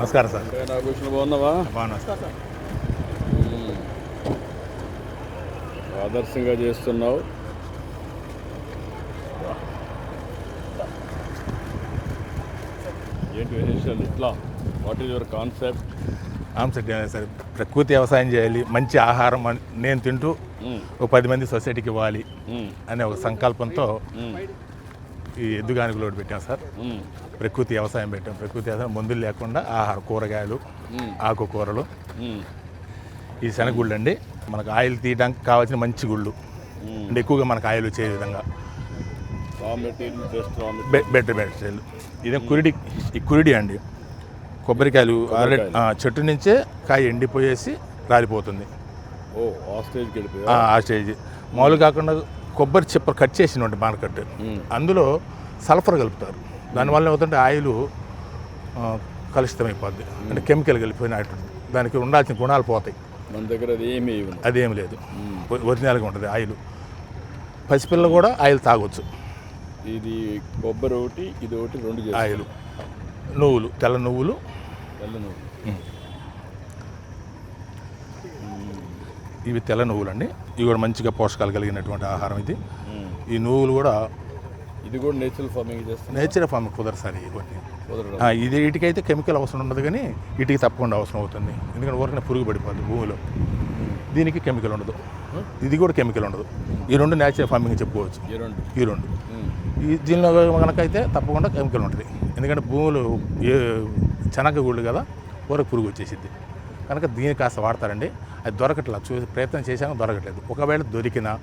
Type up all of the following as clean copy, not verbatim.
నమస్కారం సార్. నాగభూషణ బాగున్నావా? బాగున్నా సార్. ఆదర్శంగా చేస్తున్నావు. ఏంటి విశేషాలు? ఇట్లా what is your concept? Sir, ప్రకృతి వ్యవసాయం చేయాలి, మంచి ఆహారం నేను తింటూ ఒక 10 మంది సొసైటీకి ఇవ్వాలి అనే ఒక సంకల్పంతో ఈ ఎద్దుగానికి లోటు పెట్టాం సార్. ప్రకృతి వ్యవసాయం పెట్టాం. ప్రకృతి వ్యవసాయం మందులు లేకుండా ఆహారం, కూరగాయలు, ఆకుకూరలు. ఈ శనగుళ్ళు అండి మనకు ఆయిల్ తీయడానికి కావాల్సిన మంచి గుళ్ళు అంటే ఎక్కువగా మనకు ఆయిల్ వచ్చే విధంగా బెటర్ మెటీరియల్. ఇదే కురిడి అండి. కొబ్బరికాయలు ఆల్రెడీ చెట్టు నుంచే కాయ ఎండిపోయేసి రాలిపోతుంది. ఆ స్టేజ్ మామూలు కాకుండా కొబ్బరి చిప్ప కట్ చేసినటువంటి మార్కెట్, అందులో సల్ఫర్ కలుపుతారు. దానివల్ల ఏమవుతుంటే ఆయిల్ కలుషితమైపోద్ది, అంటే కెమికల్ కలిపిపోయినట్టు దానికి ఉండాల్సిన గుణాలు పోతాయి. మన దగ్గర అదేమి లేదు, ఒరిజినల్గా ఉంటుంది ఆయిల్. పసిపిల్లలు కూడా ఆయిల్ తాగొచ్చు. ఇది కొబ్బరి ఒకటి, ఇది ఒకటి, 2 ఆయిల్. నువ్వులు, తెల్ల నువ్వులు. ఇవి తెల్ల నువ్వులు అండి. ఇవి కూడా మంచిగా పోషకాలు కలిగినటువంటి ఆహారం. ఈ నువ్వులు కూడా ఇది కూడా నేచురల్ ఫార్మింగ్ చేస్తాం. నేచురల్ ఫార్మింగ్ కుదరదు సార్. ఇవన్నీ ఇది వీటికైతే కెమికల్ అవసరం ఉండదు, కానీ వీటికి తప్పకుండా అవసరం అవుతుంది. ఎందుకంటే ఊరికనే పురుగు పడిపోతుంది భూమిలో. దీనికి కెమికల్ ఉండదు, ఇది కూడా కెమికల్ ఉండదు. ఈ 2 నేచురల్ ఫార్మింగ్ చెప్పుకోవచ్చు. ఈ రెండు దీనిలో మనకైతే తప్పకుండా కెమికల్ ఉంటుంది. ఎందుకంటే భూములు చెనగగుళ్ళు కదా, ఊరకు పురుగు వచ్చేసిద్ది. కనుక దీన్ని కాస్త వాడతారండి. అది దొరకట్లా, ప్రయత్నం చేశాక దొరకట్లేదు. ఒకవేళ దొరికినా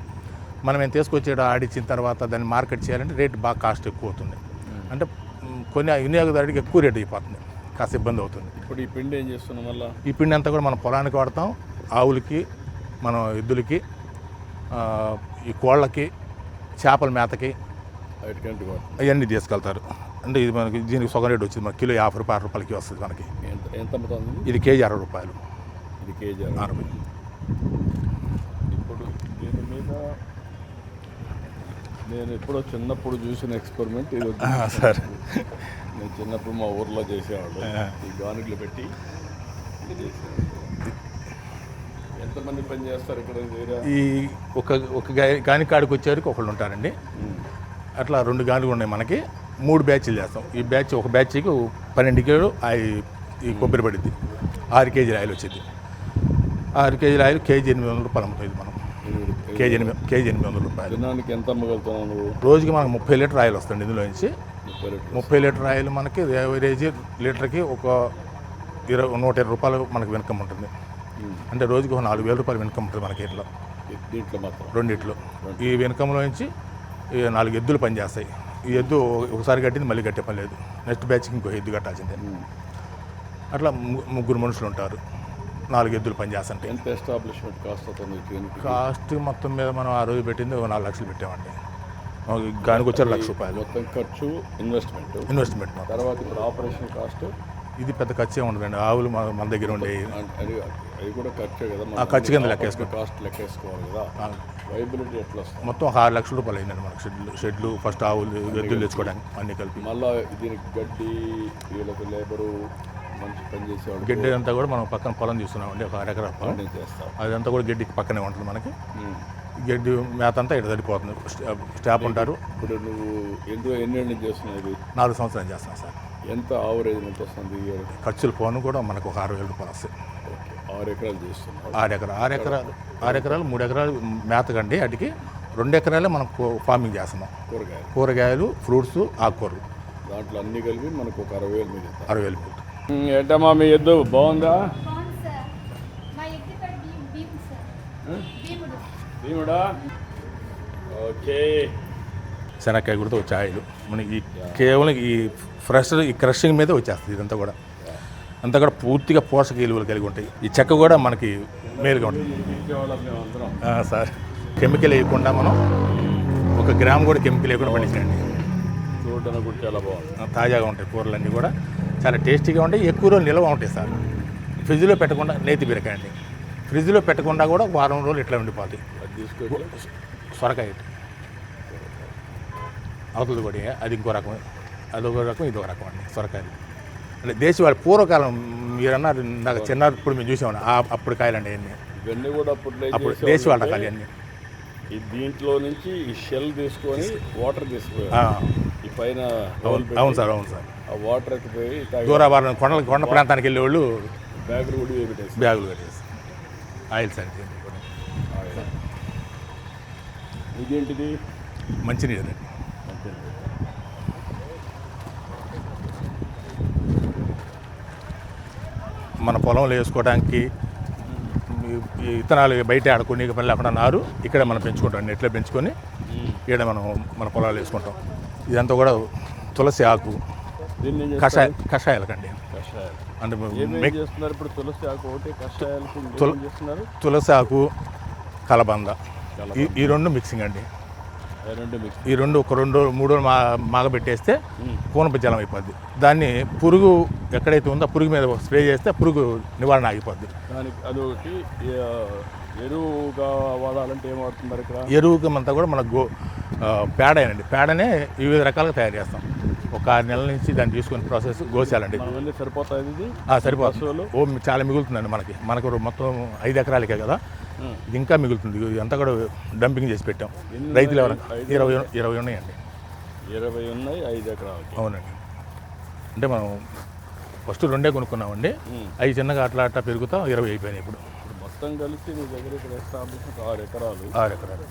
మనం ఏం తీసుకొచ్చేట ఆడిచ్చిన తర్వాత దాన్ని మార్కెట్ చేయాలంటే రేట్ బాగా కాస్ట్ ఎక్కువ అవుతుంది. అంటే కొన్ని వినియోగదారుడికి ఎక్కువ రేట్ అయిపోతుంది, కాస్త ఇబ్బంది అవుతుంది. ఇప్పుడు ఈ పిండి ఏం చేస్తున్నాం? వల్ల ఈ పిండి అంతా కూడా మనం పొలానికి వాడతాం, ఆవులకి, మనం ఎద్దులకి, ఈ కోళ్ళకి, చేపల మేతకి అవన్నీ తీసుకెళ్తారు. అంటే ఇది మనకి దీనికి సొగం రేటు వచ్చింది. మనకి కిలో 50 రూపాయలకి వస్తుంది. మనకి ఎంత అమ్ముతుంది? ఇది కేజీ 60 రూపాయలు. ఇది కేజీ 60. ఇప్పుడు దీని మీద నేను ఎప్పుడో చిన్నప్పుడు చూసిన ఎక్స్పెరిమెంట్ ఇది సార్. నేను చిన్నప్పుడు మా ఊర్లో చేసేవాళ్ళు. ఈ గానుగులు పెట్టి ఎంతమంది పని చేస్తారు ఇక్కడ? ఈ ఒక గానికాడికి వచ్చేవారికి ఒకళ్ళు ఉంటారండి. అట్లా 2 గానుగులు ఉన్నాయి మనకి. 3 బ్యాచ్లు చేస్తాం. ఈ బ్యాచ్ ఒక బ్యాచ్కి 12 కిలోలు ఈ కొబ్బరి పడింది. 6 కేజీల ఆయిల్ వచ్చింది. 6 కేజీల ఆయిల్ కేజీ 800 రూపాయలు అమ్ముతుంది. మనం కేజీ 800 రూపాయలు. దినానికి ఎంత అమ్మగలుగుతావు నువ్వు? రోజుకి మనకు 30 లీటర్ ఆయిల్ వస్తుంది. ఇందులో నుంచి 30 లీటర్ ఆయిల్ మనకి యావరేజ్ లీటర్కి ఒక 120 రూపాయలు మనకు ఇన్కమ్ ఉంటుంది. అంటే రోజుకి 4,000 రూపాయలు ఇన్కమ్ ఉంటుంది మనకి. ఇట్లా దీంట్లో మాత్రం రెండిట్లో ఈ ఇన్కంలో నుంచి 4 ఎద్దులు పనిచేస్తాయి. ఈ ఎద్దు ఒకసారి కట్టింది మళ్ళీ కట్టే పని లేదు. నెక్స్ట్ బ్యాచ్కి ఇంకో ఎద్దు కట్టాల్సిందే. అట్లా 3 మనుషులు ఉంటారు. 4 ఎద్దులు పనిచేస్తుంటే. ఎంత ఎస్టాబ్లిష్మెంట్ కాస్ట్ అవుతుంది? కాస్ట్ మొత్తం మీద మనం ఆ రోజు పెట్టింది 4 లక్షలు పెట్టామండి. గానికి వచ్చారు 1,00,000 రూపాయలు మొత్తం ఖర్చు, ఇన్వెస్ట్మెంట్. తర్వాత ఇప్పుడు ఆపరేషన్ కాస్ట్ ఇది పెద్ద ఖర్చే ఉండదండి. ఆవులు మన దగ్గర ఉండే అది కూడా ఖర్చే కదా. ఆ ఖర్చు కింద లెక్కేసుకోవాలి, కాస్ట్ లెక్కేసుకోవాలి కదా. వైబిలిటీ ఎట్లా వస్తుంది? మొత్తం 6 లక్షల రూపాయలు అయిందండి మనకు. షెడ్లు ఫస్ట్ ఆవులు ఎద్దులు తెచ్చుకోవడానికి అన్నీ కలిపి. మళ్ళీ దీనికి గడ్డి, వీళ్ళకి లేబరు, మంచి పని చేసేవాళ్ళు. గడ్డి అంతా కూడా మనం పక్కన పొలం చూస్తున్నామండి. ఒక 1 ఎకరా పొలం చేస్తాం. అదంతా కూడా గడ్డికి పక్కనే ఉంటుంది మనకి. గడ్డి మేత అంతా ఇక్కడ సరిపోతుంది. స్టాఫ్ ఉంటారు. ఇప్పుడు నువ్వు ఎన్ని ఏళ్ళ నుంచి చేస్తున్నావు ఇది? 4 సంవత్సరాలు చేస్తాను సార్. ఎంత ఆవరేజ్ ఎంత వస్తుంది? ఖర్చులు పోను కూడా మనకు ఒక 6,000 రూపాయలు వస్తాయి. 6 ఎకరాలు చేస్తున్నావు? 6 ఎకరాలు 3 ఎకరాలు మేతకండి. వాటికి 2 ఎకరాలే మనం ఫార్మింగ్ చేస్తున్నాం. కూరగాయలు, ఫ్రూట్స్, ఆకుకూరలు. దాంట్లో అన్ని కలిపి మనకు ఒక 60,000 మిగులుతుంది. 60,000. ఏంటమ్మా మీ ఎద్దు బాగుందా? భీముడా? ఓకే. శనక్కాయ కూడా వచ్చే ఆయిల్ మనకి కేవలం ఈ ఈ క్రషింగ్ మీద వచ్చేస్తుంది. ఇదంతా కూడా అంతా కూడా పూర్తిగా పోషక విలువలు కలిగి ఉంటాయి. ఈ చెక్క కూడా మనకి మేలుగా ఉంటుంది సార్. కెమికల్ వేయకుండా మనం 1 గ్రామ్ కూడా కెమికల్ వేయకుండా పండించండి. చూడడానికి కూడా చాలా బాగుంది. తాజాగా ఉంటాయి కూరలన్నీ కూడా, చాలా టేస్టీగా ఉంటాయి. ఎక్కువ రోజులు నిల్వ ఉంటాయి సార్. ఫ్రిడ్జ్లో పెట్టకుండా నేతి బీరకాయండి. ఫ్రిడ్జ్లో పెట్టకుండా కూడా 1 వారం రోజులు ఇట్లా ఉండిపోతాయి. సొరకాయ అవతలది కూడా అది ఇంకో రకం, అదొక రకం, ఇదొక రకం అండి. సొరకాయలు అంటే దేశవాళి పూర్వకాలం మీరు అన్నారు నాకు చిన్నప్పుడు మేము చూసామని అప్పుడు కాయలండి అన్నీ ఇవన్నీ కూడా అప్పట్లో ఏం అప్పుడు చేసేవాళ్ళు దేశవాళ అంటే, కాయలు అన్నీ ఈ దీంట్లో నుంచి ఈ షెల్ తీసుకొని వాటర్ తీసుకుపోయారు. ఆ, ఈ పైన అవును అవును సార్ అవును సార్ ఆ వాటర్ ఎక్కిపోయి దూరాభారం కొండ ప్రాంతానికి వెళ్ళేవాళ్ళు బ్యాగులు కూడా పెట్టేసి బ్యాగులు కట్టేసి ఆయిల్స్ అంటే ఇదేంటిది మంచినీరు అండి మన పొలంలో వేసుకోవడానికి ఈ విత్తనాలు బయట ఆడుకునే పని లేకుండా నారు ఇక్కడ మనం పెంచుకుంటాం నెట్లో పెంచుకొని ఇక్కడ మనం మన పొలాలు వేసుకుంటాం. ఇదంతా కూడా తులసి ఆకు దీన్ని ఏం చేస్తారు? కషాయాలకండి కషాయాలు అంటే ఏమేం చేస్తున్నారు ఇప్పుడు? తులసి ఆకు ఒకటి, కషాయాలకు ఏం చేస్తున్నారు? తులసి ఆకు కలబంద ఈ రెండు మిక్సింగ్ అండి. రెండు మిక్స్. ఈ రెండు ఒక 2-3 రోజులు మాగబెట్టేస్తే పూనప జలం అయిపోద్ది. దాన్ని పురుగు ఎక్కడైతే ఉందో ఆ పురుగు మీద స్ప్రే చేస్తే పురుగు నివారణ ఆగిపోద్ది. దానికి అదొకటి. ఎరువుగా వాడాలంటే ఏం వాడుతున్నారు ఇక్కడ? ఎరువుకి అంతా కూడా మన పేడేనండి. పేడనే వివిధ రకాలుగా తయారు చేస్తాం. ఒక 6 నెలల నుంచి దాన్ని తీసుకుని ప్రాసెస్ గోసాలండి. మనమన్నీ సరిపోతాయి ఇది? సరిపోతుంది. చాలా మిగులుతుందండి మనకు మొత్తం 5 ఎకరాలకే కదా, ఇది ఇంకా మిగులుతుంది. ఇదంతా కూడా డంపింగ్ చేసి పెట్టాం. రైతులు ఎవరైనా 20 ఉన్నాయండి. 20 ఉన్నాయి 5 ఎకరాలు. అవునండి. అంటే మనం ఫస్ట్ 2 కొనుక్కున్నామండి. అవి చిన్నగా అట్లా పెరుగుతా 20 అయిపోయినాయి ఇప్పుడు. మొత్తం కలిసి నీ దగ్గర ఇక్కడ ఎస్టాబ్లిష్ 6 ఎకరాలు. 6 ఎకరాలు.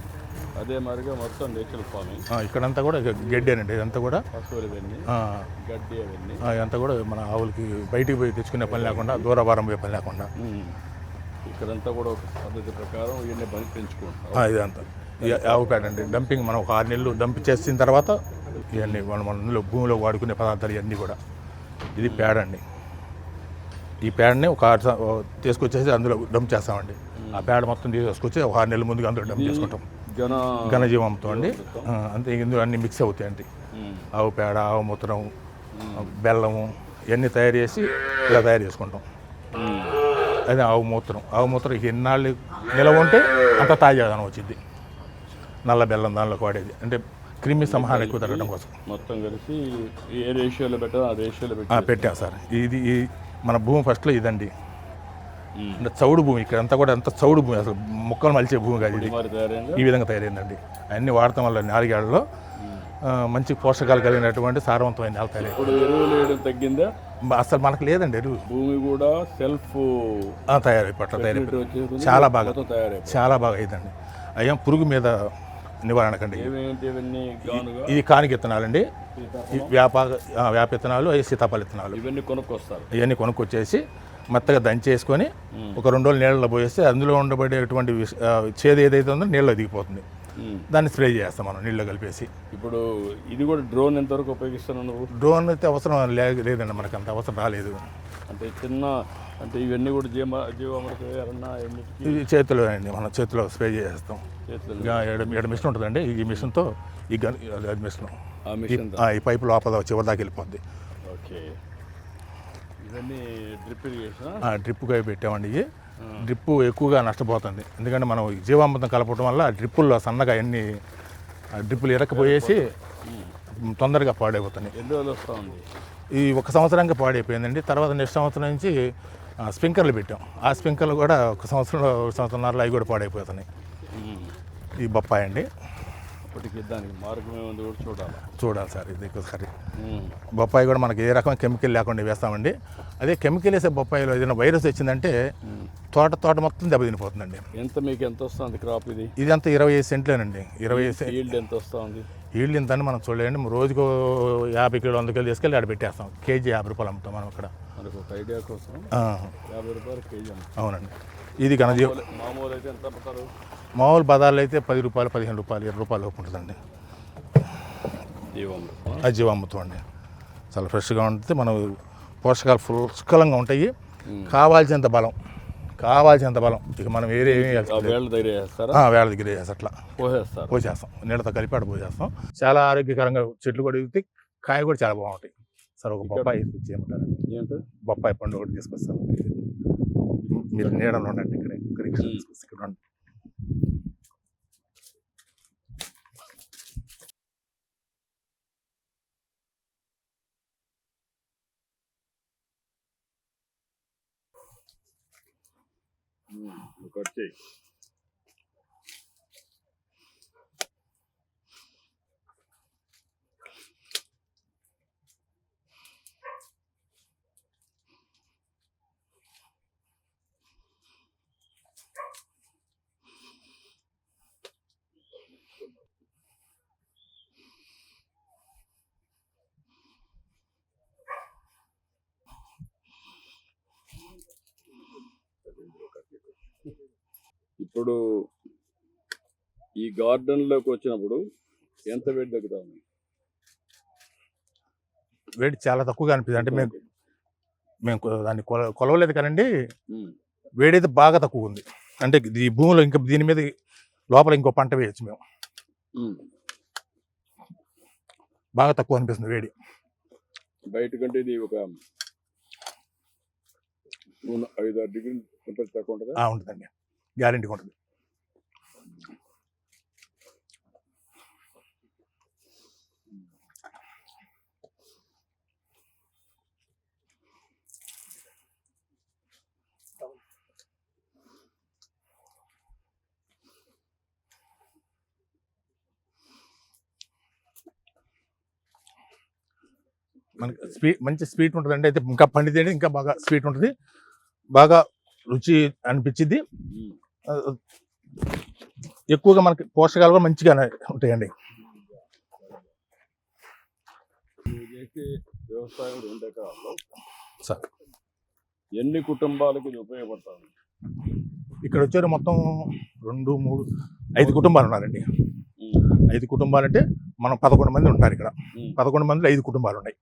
అదే మరిగా మొత్తం నేచురల్ ఫార్మింగ్. ఇక్కడంతా కూడా గడ్డేనండి. ఇదంతా కూడా పశువులు ఇవన్నీ గడ్డి అవన్నీ ఇదంతా కూడా మన ఆవులకి బయటికి పోయి తెచ్చుకునే పని లేకుండా, దూరభారం పోయే పని లేకుండా ఇక్కడంతా కూడా ఒక పద్ధతి ప్రకారం ఇవన్నీ బలి పెంచుకుంటాం. ఇదంతా ఆవు పేడ అండి. డంపింగ్ మనం ఒక 6 నెలలు డంప్ చేసిన తర్వాత ఇవన్నీ మన భూమిలో వాడుకునే పదార్థాలు ఇవన్నీ కూడా. ఇది పేడ అండి. ఈ పేడని ఒక తీసుకొచ్చేసి అందులో డంప్ చేస్తామండి. ఆ పేడ మొత్తం తీసుకొచ్చి ఒక 6 నెలల ముందుగా అందులో డంప్ చేసుకుంటాం. ఘనజీవంతో అండి. అంతే ఇందులో అన్నీ మిక్స్ అవుతాయండి. ఆవు పేడ, ఆవు మూత్రం, బెల్లము ఇవన్నీ తయారు చేసి ఇలా తయారు చేసుకుంటాం. అదే ఆవు మూత్రం ఎన్నాళ్ళు నిలవ ఉంటే అంత తాజాదనం వచ్చింది. నల్ల బెల్లం దానిలోకి వాడేది అంటే క్రిమి సంహారం ఎక్కువ తగ్గడం కోసం. మొత్తం కలిసి ఏ రేషియోలో పెట్టాలో ఆ రేషియోలో పెట్టాం సార్. ఇది మన భూమి ఫస్ట్లో ఇదండి. అంటే చౌడు భూమి. ఇక్కడ అంతా కూడా అంత చౌడు భూమి, అసలు మొక్కలు మలిచే భూమి కాదు ఇది. ఈ విధంగా తయారైందండి. అన్నీ వాడటం వల్ల 4 ఏళ్లలో మంచి పోషకాలు కలిగినటువంటి సారవంతమైన నేల తయారైంది. ఇప్పుడు ఎరువులు వేయడం తగ్గిందా? అసలు మనకు లేదండి ఎరువు. భూమి కూడా సెల్ఫ్ తయారైపోయి చాలా బాగా అయిందండి. అయ్యాం పురుగు మీద నివారణకండి. ఇది కానికి విత్తనాలండి. వేప విత్తనాలు, అవి సీతాఫల విత్తనాలు. ఇవన్నీ కొనుక్కొచ్చేసి మెత్తగా దంచేసుకొని ఒక 2 రోజులు నీళ్ళలో పోయేస్తే అందులో ఉండబడేటువంటి చేదు ఏదైతే ఉందో నీళ్ళలో దిగిపోతుంది. దాన్ని స్ప్రే చేస్తాం మనం నీళ్ళలో కలిపేసి. ఇప్పుడు ఇది కూడా డ్రోన్ ఎంతవరకు ఉపయోగిస్తున్నావు నువ్వు? డ్రోన్ అయితే అవసరం లేదండి, మనకు అంత అవసరం రాలేదు. అంటే ఇవన్నీ కూడా జీవామృతం ఇవి చేతిలో అండి, మనం చేతిలో స్ప్రే చేసేస్తాం. ఇక్కడ మిషన్ ఉంటుందండి. ఈ మిషన్తో మిషన్ ఈ పైపు లోపల చివరి దాకా వెళ్ళిపోద్ది. ఓకే. ఇవన్నీ డ్రిప్ ఇరిగేషన్. డ్రిప్గా పెట్టామండి. ఇవి డ్రిప్ ఎక్కువగా నష్టపోతుంది. ఎందుకంటే మనం జీవామృతం కలపడం వల్ల డ్రిప్పుల్లో సన్నగా అన్ని డ్రిప్పులు ఇరక్కపోయేసి తొందరగా పాడైపోతున్నాయి. ఎన్ని రోజులు వస్తూ ఉంది? ఈ 1 సంవత్సరానికి పాడైపోయిందండి. తర్వాత నెక్స్ట్ సంవత్సరం నుంచి స్ప్రింక్లర్లు పెట్టాం. ఆ స్ప్రింక్లర్లు కూడా 1 సంవత్సరంన్నర అవి కూడా పాడైపోతున్నాయి. ఈ బొప్పాయి అండి. ఇప్పటికీ దానికి మార్గం ఏముంది కూడా చూడాలి సార్. ఇది ఒకసారి బొప్పాయి కూడా మనకి ఏ రకమైన కెమికల్ లేకుండా వేస్తామండి. అదే కెమికల్ వేసే బొప్పాయిలో ఏదైనా వైరస్ వచ్చిందంటే తోట మొత్తం దెబ్బతినిపోతుందండి. మీకు ఎంత వస్తుంది క్రాప్? ఇది అంతా 25 సెంట్లేనండి. 25 ఈల్డ్ ఎంత వస్తుంది? ఈల్డ్ ఇంత అని మనం చూడలేండి. రోజుకు 50 కిలో 100 కిలో తీసుకెళ్ళి ఆడ పెట్టేస్తాం. కేజీ 50 రూపాయలు అమ్ముతాం మనం ఇక్కడ. మనకు ఒక ఐడియా కోసం 50 రూపాయలు కేజీ. అవునండి. ఇది ఘనజీవం. మామూలు అయితే ఎంత అమ్ముతారు? మామూలు బజార్లో అయితే 10 రూపాయలు, 15 రూపాయలు, 20 రూపాయలు ఉంటుందండి. జీవామృతం అండి. చాలా ఫ్రెష్గా ఉంటుంది. మనం పోషకాలు పుష్కలంగా ఉంటాయి. కావాల్సినంత బలం ఇక మనం వేరే వేళ దగ్గర వేసి అట్లా పోసేస్తాం. నీళ్ళతో కలిపి అక్కడ పోసేస్తాం. చాలా ఆరోగ్యకరంగా చెట్లు కూడా ఎదుగుతాయి. కాయ కూడా చాలా బాగుంటాయి సార్. ఒక బొప్పాయి చేయమంటారు? బొప్పాయి పండు ఒకటి తీసుకొస్తాను. మీరు నీడలో ఉండండి. ఇక్కడ కట్ చేయి. ఇప్పుడు ఈ గార్డెన్లోకి వచ్చినప్పుడు ఎంత వేడి తగ్గుతా ఉంది? వేడి చాలా తక్కువగా అనిపిస్తుంది. అంటే మేము దాన్ని కొలవలేదు కానండి, వేడి అయితే బాగా తక్కువ ఉంది. అంటే ఈ భూమిలో ఇంకా దీని మీద లోపల ఇంకో పంట వేయచ్చు మేము. బాగా తక్కువ అనిపిస్తుంది వేడి. బయట కంటే ఇది ఒక 5-6 డిగ్రీలు టెంపరేచర్ తక్కువ ఉంటుందా? ఉంటుందండి, గ్యారెంటీగా ఉంటుంది. మనకి మంచి స్వీట్ ఉంటుందండి. అయితే ఇంకా పండితే ఇంకా బాగా స్వీట్ ఉంటుంది, బాగా రుచి అనిపించింది. ఎక్కువగా మనకి పోషకాలు కూడా మంచిగా ఉంటాయండి. వ్యవసాయం 2 ఎకరాల్లో సార్ ఎన్ని కుటుంబాలకి ఇది ఉపయోగపడుతుంది? ఇక్కడ వచ్చారు మొత్తం 2, 3, 5 కుటుంబాలు ఉన్నారండి. 5 కుటుంబాలు అంటే మనం 11 మంది ఉంటారు ఇక్కడ. 11 మందిలో 5 కుటుంబాలు ఉన్నాయి.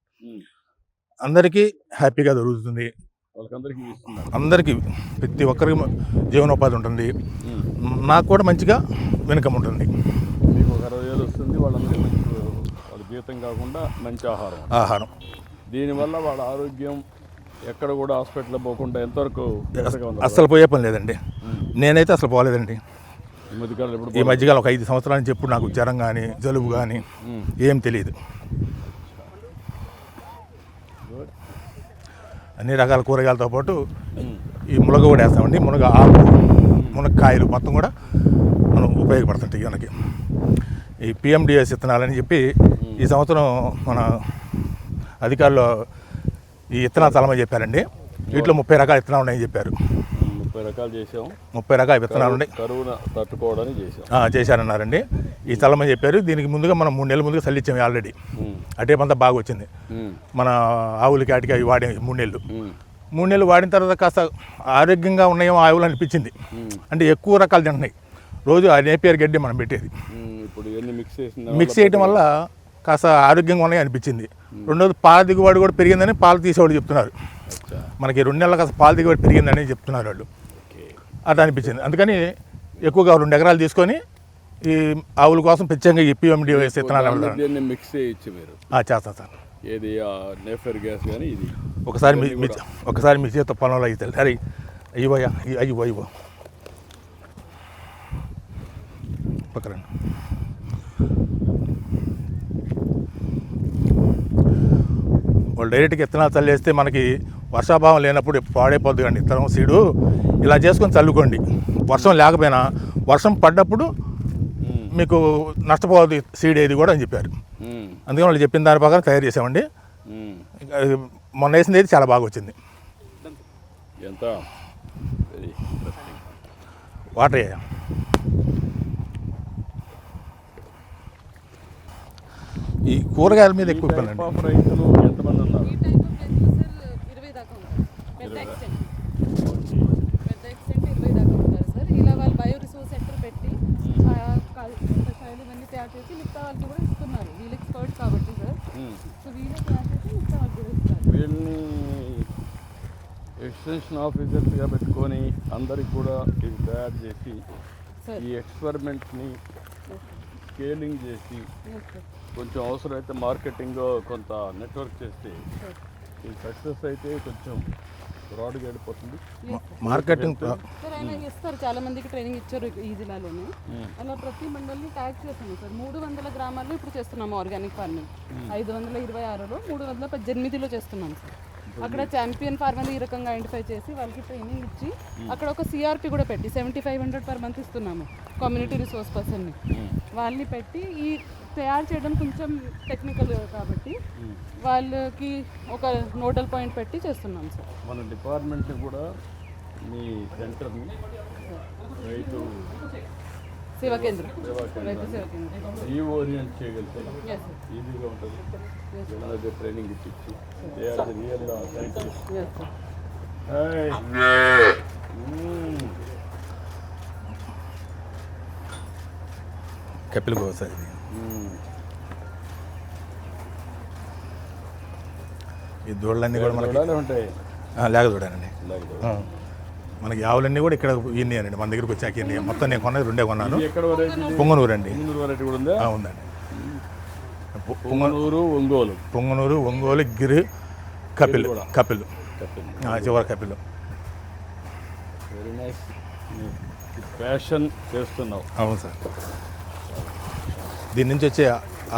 అందరికీ హ్యాపీగా దొరుకుతుంది. అందరికీ ప్రతి ఒక్కరికి జీవనోపాధి ఉంటుంది. నాకు కూడా మంచిగా వెనుకం ఉంటుంది. మీకు 60,000 వస్తుంది, వాళ్ళందరికీ వాళ్ళ జీతం కాకుండా మంచి ఆహారం. దీనివల్ల వాళ్ళ ఆరోగ్యం ఎక్కడ కూడా హాస్పిటల్ పోకుండా ఎంతవరకు అస్సలు పోయే పని లేదండి. నేనైతే అసలు పోలేదండి ఈ మధ్యకాలం. ఒక 5 సంవత్సరాల నుంచి ఎప్పుడు నాకు జ్వరం కానీ జలుబు కానీ ఏం తెలియదు. అన్ని రకాల కూరగాయలతో పాటు ఈ మునగ కూడా వేస్తామండి. మునగ ఆకు, మునక్కాయలు మొత్తం కూడా మనం ఉపయోగపడుతుంటాయి మనకి. ఈ PMDS విత్తనాలని చెప్పి ఈ సంవత్సరం మన అధికారులు ఈ విత్తనాలు చల్లమని చెప్పారండి. వీటిలో 30 రకాల విత్తనాలు ఉన్నాయని చెప్పారు. 30 రకాలు చేసాం. 30 రకాల విత్తనాలు ఉన్నాయి, కరువును తట్టుకోవడానికి చేశారన్నారండి. ఈ చల్లమని చెప్పారు. దీనికి ముందుగా మనం 3 నెలల ముందుగా చల్లించాము ఆల్రెడీ. అటేపంతా బాగా వచ్చింది. మన ఆవులకి ఆటికి అవి వాడే 3 నెలలు. 3 నెలలు వాడిన తర్వాత కాస్త ఆరోగ్యంగా ఉన్నాయో ఆవులు అనిపించింది. అంటే ఎక్కువ రకాలు తింటున్నాయి. రోజు ఆ నేపియర్ గడ్డి మనం పెట్టేది మిక్స్ చేయడం వల్ల కాస్త ఆరోగ్యంగా ఉన్నాయి అనిపించింది. రెండోది పాల దిగుబడి కూడా పెరిగిందని పాలు తీసేవాళ్ళు చెప్తున్నారు. మనకి 2 నెలల కాస్త పాల దిగుబడి పెరిగిందని చెప్తున్నారు వాళ్ళు. అట్లా అనిపించింది. అందుకని ఎక్కువగా 2 ఎకరాలు తీసుకొని ఈ ఆవుల కోసం ప్రత్యేకంగా ఈ PMDS విత్తనాలు మిక్స్ చేయొచ్చు మీరు. చేస్తాను సార్. ఏది నేఫర్ గ్యాస్ కానీ ఇది ఒకసారి మీ చేత పొలంలో అయితే అరే అయ్యో పక్కన వాళ్ళు డైరెక్ట్గా విత్తనాలు చల్లేస్తే మనకి వర్షాభావం లేనప్పుడు పాడైపోద్ది కండి విత్తనం సీడు. ఇలా చేసుకొని చల్లుకోండి. వర్షం లేకపోయినా వర్షం పడ్డప్పుడు మీకు నష్టపోవద్దు సీడ్ ఏది కూడా అని చెప్పారు. అందుకని వాళ్ళు చెప్పిన దాని ప్రకారం తయారు చేసామండి. మొన్న వేసింది అయితే చాలా బాగా వచ్చింది. ఎంత వాటర్ అయ్యా ఈ కూరగాయల మీద ఎక్కువ రైతులు ఎంతమంది ఉన్నారు? వీళ్ళని ఎక్స్టెన్షన్ ఆఫీసర్స్గా పెట్టుకొని అందరికి కూడా ఇది తయారు చేసి ఈ ఎక్స్పెరిమెంట్ని స్కేలింగ్ చేసి కొంచెం అవసరమైతే మార్కెటింగ్ కొంత నెట్వర్క్ చేస్తే ఈ సక్సెస్ అయితే కొంచెం బ్రాడ్గా వెళ్ళిపోతుంది. మార్కెటింగ్ ఇస్తారు, చాలా మందికి ట్రైనింగ్ ఇచ్చారు ఈ జిల్లాలోనే. అలా ప్రతి మండలిని ట్యాగ్ చేస్తాము సార్. 300 గ్రామాల్లో ఇప్పుడు చేస్తున్నాము ఆర్గానిక్ ఫార్మింగ్. 526లో 318లో చేస్తున్నాం సార్. అక్కడ ఛాంపియన్ ఫార్మర్ ఈ రకంగా ఐడెంటిఫై చేసి వాళ్ళకి ట్రైనింగ్ ఇచ్చి అక్కడ ఒక సిఆర్పి కూడా పెట్టి 7500 పర్ మంత్ ఇస్తున్నాము కమ్యూనిటీ రిసోర్స్ పర్సన్ని. వాళ్ళని పెట్టి ఈ తయారు చేయడం కొంచెం టెక్నికల్ కాబట్టి వాళ్ళకి ఒక నోడల్ పాయింట్ పెట్టి చేస్తున్నాం సార్. మన డిపార్ట్మెంట్ కూడా మీ సెంటర్ని రైతు సేవా కేంద్రం ఈ ఓరియంట్ చేయగలిగితే ఈజీగా ఉంటుంది. వీళ్ళ ట్రైనింగ్ ఇప్పించి real scientist. Kapil Goa sir ఇది. ఈ దూడలన్నీ కూడా మనకి ఉంటాయి. లేక చూడానండి. మనకి ఆవులన్నీ కూడా ఇక్కడ ఇన్నాయండి, మన దగ్గరికి వచ్చాక ఇన్ని మొత్తం నేను కొన్నది 2 కొన్నాను. పొంగనూరు అండి. ఉందండి. పొంగనూరు, ఒంగోలు, గిరి, కపిల్ చివరి కపిల్. Very nice. ఫ్యాషన్ చేస్తున్నావు. అవును సార్. దీని నుంచి వచ్చే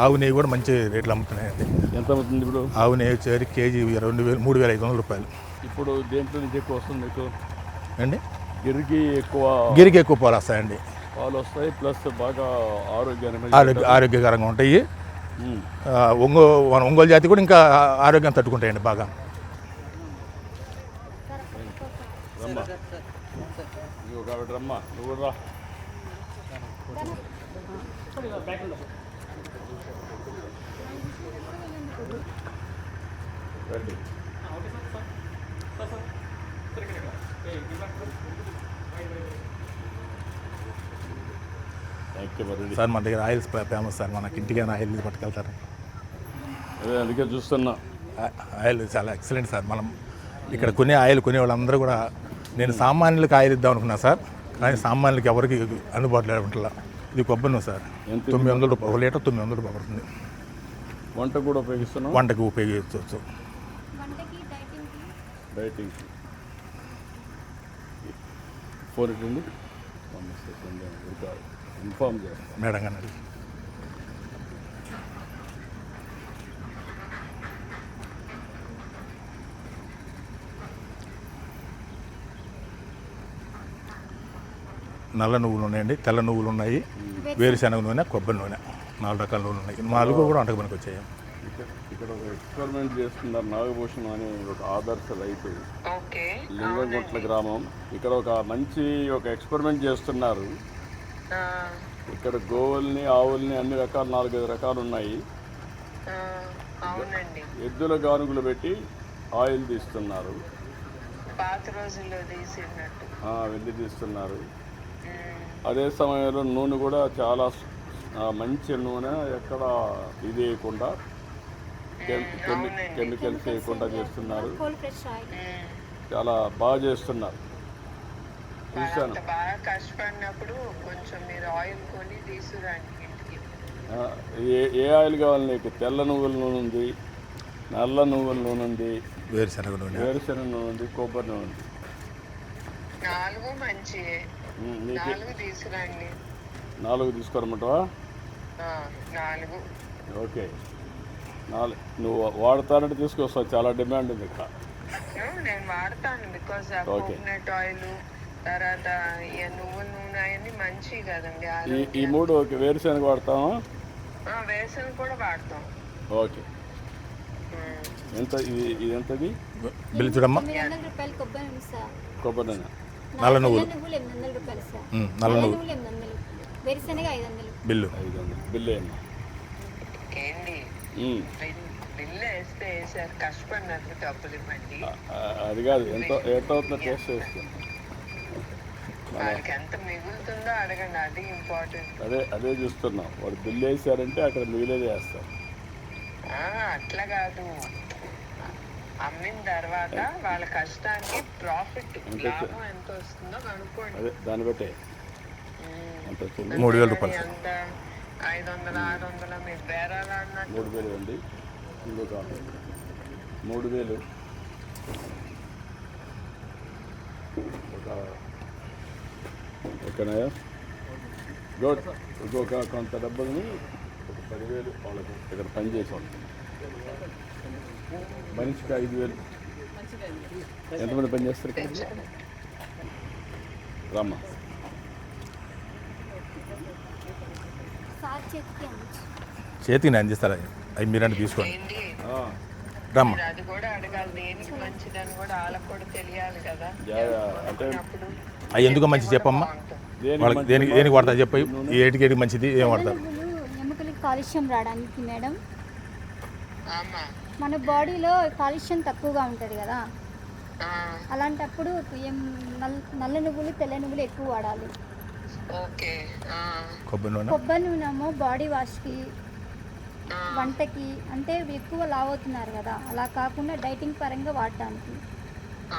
ఆవు నెయ్యి కూడా మంచి రేట్లు అమ్ముతున్నాయండి. ఎంత అవుతుంది ఇప్పుడు? ఆవు నెయ్యి వచ్చేది కేజీ 3,500 రూపాయలు. ఇప్పుడు దేంట్లో నుంచి ఎక్కువ వస్తుంది మీకు అండి? గిరికి ఎక్కువ పాలు వస్తాయండి. పాలు వస్తాయి, ప్లస్ బాగా ఆరోగ్యకరంగా ఉంటాయి. ఒంగోలు జాతి కూడా ఇంకా ఆరోగ్యం తట్టుకుంటాయండి బాగా. రమ్మా నువ్వు రా. సార్ మన దగ్గర ఆయిల్స్ ఫేమస్ సార్. మనకి ఇంటికైనా ఆయిల్ పట్టుకెళ్తారు. అదే అందుకే చూస్తున్నా. ఆయిల్ చాలా ఎక్సలెంట్ సార్. మనం ఇక్కడ కొనే ఆయిల్ కొనే వాళ్ళందరూ కూడా, నేను సామాన్యులకు ఆయిల్ ఇద్దాం అనుకున్నా సార్, కానీ సామాన్యులకి ఎవరికి అందుబాటులో ఉంటుందా. ఇది కొబ్బరి నూనె సార్. 900 రూపాయలు, 1 లీటర్ 900 రూపాయలు పడుతుంది. వంటకు కూడా ఉపయోగిస్తున్నాం. వంటకు ఉపయోగించవచ్చు. డైటింగ్ ఫోన్ ఇట్ండి ఇన్ఫార్మ్ చేస్తాను మేడం గారు. నల్ల నువ్వులు ఉన్నాయండి, తెల్ల నువ్వులు ఉన్నాయి, వేరుశనగ నూనె, కొబ్బరి నూనె, 4 రకాల నూనెలు ఉన్నాయి. 4 కూడా వంటకు మనకు వచ్చాయి. ఇక్కడ ఒక ఎక్స్పెరిమెంట్ చేస్తున్నారు. నాగభూషణం అనే ఒక ఆదర్శ రైతు, లింగంగుట్ల గ్రామం. ఇక్కడ ఒక మంచి ఎక్స్పెరిమెంట్ చేస్తున్నారు. ఇక్కడ గోవుల్ని, ఆవుల్ని అన్ని రకాలు 4-5 రకాలు ఉన్నాయి. ఎద్దుల గానుగులు పెట్టి ఆయిల్ తీస్తున్నారు. వెళ్ళి తీస్తున్నారు. అదే సమయంలో నూనె కూడా చాలా మంచి నూనె, ఎక్కడ ఇది వేయకుండా, కెమికల్స్ వేయకుండా చేస్తున్నారు. చాలా బాగా చేస్తున్నారు. చూశాను. ఏ ఆయిల్ కావాలి నీకు? తెల్ల నువ్వుల నూనె ఉంది, నల్ల నువ్వుల నూనె ఉంది, వేరుశనగ నూనె ఉంది, కొబ్బరి నూనె ఉంది. 4 తీసుకోరమంటావా? ఓకే. 4 నువ్వు వాడతానంటే తీసుకొస్తావు. చాలా డిమాండ్ ఉంది ఇక్కడ. నేను వాడతాను. బికాజ్ కోకోనట్ ఆయిల్, తర్వాత నువ్వుల నూనె అవన్నీ మంచివి కదండి. ఈ 3 ఓకే. వేరుశనగ వాడతామా? వేరుశనగ కూడా వాడతాం. ఓకే. ఎంత ఇది? ఎంతది బిల్లు చూడమ్మా. 900 రూపాయలు కొబ్బరి నూనె. నల్ల నువ్వులు 800 రూపాయలు సార్. నల్ల నువ్వులు 800, వేరుశనగ 500. బిల్లు 500 ఏంటి? బిల్లు వేస్తే సార్ కష్టపడినందుకు డబ్బులు ఇవ్వండి. అది కాదు, ఎంత అవుతుందో టేస్ట్ చేస్తుంది. వాళ్ళకి ఎంత మిగులుతుందో అడగండి. అది ఇంపార్టెంట్. అదే చూస్తున్నాం. వాడు బిల్లు వేసారంటే అక్కడ మిగిలేదు వేస్తారు. అట్లా కాదు, అమ్మిన తర్వాత వాళ్ళ కష్టానికి ప్రాఫిట్, లాభం ఎంత వస్తుందో కనుక్కోండి. అదే దాన్ని బట్టే 3,000 రూపాయలు. ఎంత 500, 600 మీరు బేరాలు అన్నట్టు. 3,000 అండి. ఇంకొక 3,000. ఓకేనా? గుడ్. ఇంకొక కొంత డబ్బుల్ని ఒక 10,000 వాళ్ళకి ఇక్కడ పనిచేసేవాళ్ళు. మనిషికి 5,000 మంచిగా అయింది. ఎంతమంది పని చేస్తారు ఇక్కడ? రామ్మా. సార్ చేతికి అందించు. చేతికి నేను అందిస్తారా అవి మీరంటే తీసుకోండి. ఏంటి రమ్మ మీరు అది కూడా అడగాలి, దేనికి మంచిదని కూడా వాళ్ళకు కూడా తెలియాలి కదా. అంటే అప్పుడు అవి ఎందుకు మంచి చెప్పమ్మా, వాళ్ళకి దేనికి దేనికి వాడతారు చెప్పి, ఏటికి మంచిది ఏం వాడతారు? నువ్వులు ఎముకలకి కాలుష్యం రావడానికి మేడం. అమ్మా మన బాడీలో కాలుష్యం తక్కువగా ఉంటుంది కదా, ఆ, అలాంటప్పుడు నల్ల నువ్వులు తెల్ల నువ్వులు ఎక్కువ వాడాలి. ఓకే. ఆ, కొబ్బరి నూనె కొబ్బరి నూనెమో బాడీ వాష్కి, ఆ, వంటకి, అంటే ఎక్కువ లావ్ అవుతున్నారు కదా, అలా కాకుండా డైటింగ్ పరంగా వాడడానికి.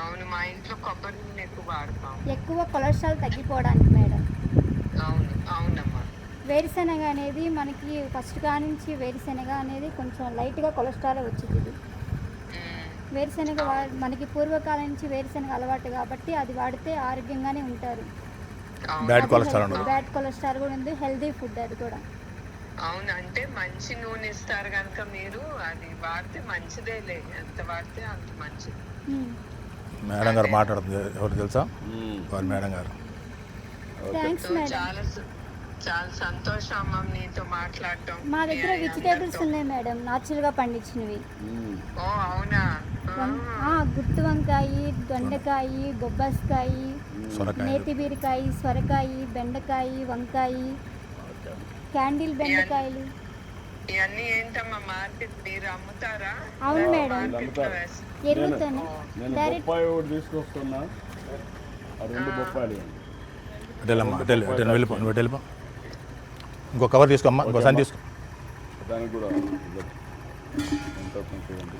అవును, మా ఇంట్లో కొబ్బరి నూనె ఎక్కువ వాడతాం. ఎక్కువ కొలెస్ట్రాల్ తగ్గిపోవడానికి మేడం. అవును అవునమ్మా. వేరుశెనగ అనేది మనకి ఫస్ట్ కానించి వేరుశెనగ అనేది కొంచెం లైట్గా కొలెస్ట్రాల్ వచ్చింది. ఇది ఉమ్, వేరుశెనగ మనకి పూర్వకాలం నుంచి వేరుశెనగ అలవాటు కాబట్టి అది వాడితే ఆరోగ్యంగానే ఉంటారు. అవును బ్యాడ్ కొలెస్ట్రాల్ ఉండదు. బ్యాడ్ కొలెస్ట్రాల్ కూడా ఉంది, హెల్దీ ఫుడ్ అది కూడా. అవును, అంటే మంచి నూనె ఇస్తారు కనుక మీరు అది వాడితే మంచిదేలే, ఎంత వాడితే అంత మంచిది. మ్మ్. మేడం గారు మాట్లాడుతుంది, ఎవరు తెలుసా? వారు మేడం గారు. Thanks so madam. చాలా సంతోషం అమ్మ నీతో మాట్లాడటం. మా దగ్గర మీ వెజిటేబుల్స్ అందరితో. ఉన్నాయి మేడం, న్యాచురల్గా పండించినవి. ఓ అవునా. గుత్తి వంకాయ, దొండకాయ, బొబ్బాస్కాయ, సొరకాయ నేతి బీరకాయ, సొరకాయ, బెండకాయ, వంకాయ, క్యాండిల్ బెండకాయలు. ఇవన్నీ ఏంటమ్మా మార్కెట్ మీరు అమ్ముతారా? అవును మేడం, మార్కెట్లో వేసి- ఎరువుతోనే నేను డైరెక్ట్. బొప్పాయి ఒకటి తీసుకొస్తున్నా, ఆ 2 బొప్పాయిలు ఇవ్వండి. అటెళ్ళమ్మా అటెళ్ళు వెళ్ళిపో, నువ్వు వెళ్ళిపో. ఇంకో కవర్ తీసుకోమ్మా, ఇంకోసారి తీసుకో. దానికి కూడా ఎంతో కొంచెం ఇవ్వండి.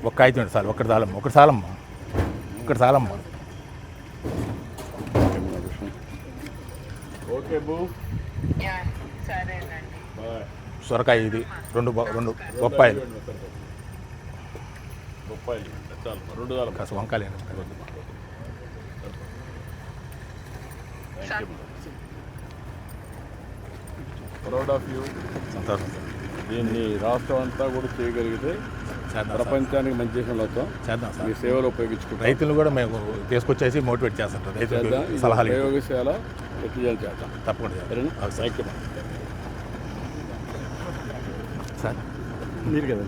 ఒక్క కాగితం చాలు, ఒకటి చాలమ్మా, ఒకటి చాలమ్మా, ఒకటి చాలమ్మా. ఓకే బూ, యా, సరేనండి. బాయ్. సొరకాయ ఇది 2 బొప్పాయిలు, బొప్పాయిలు చాలు, 2 చాలు. కాస్త వంకాయలు. Proud of you. సంతోషం సార్. దీన్ని రాష్ట్రం అంతా కూడా చేయగలిగితే చేద్దాం సార్, ప్రపంచానికి మంచి చేసిన అవుతాం. చేద్దాం మీ సార్. సేవలు ఉపయోగించుకుంటాం. రైతులు కూడా మేము తీసుకొచ్చేసి మోటివేట్ చేస్తాం, రైతులకు చేద్దాం. ఇది సలహాలు ఇవ్వండి. ప్రయోగశాల ఎట్లా చేద్దాం. తప్పకుండా చేద్దాం. సరేనా? థ్యాంక్ యూ సార్ మీరు కదా.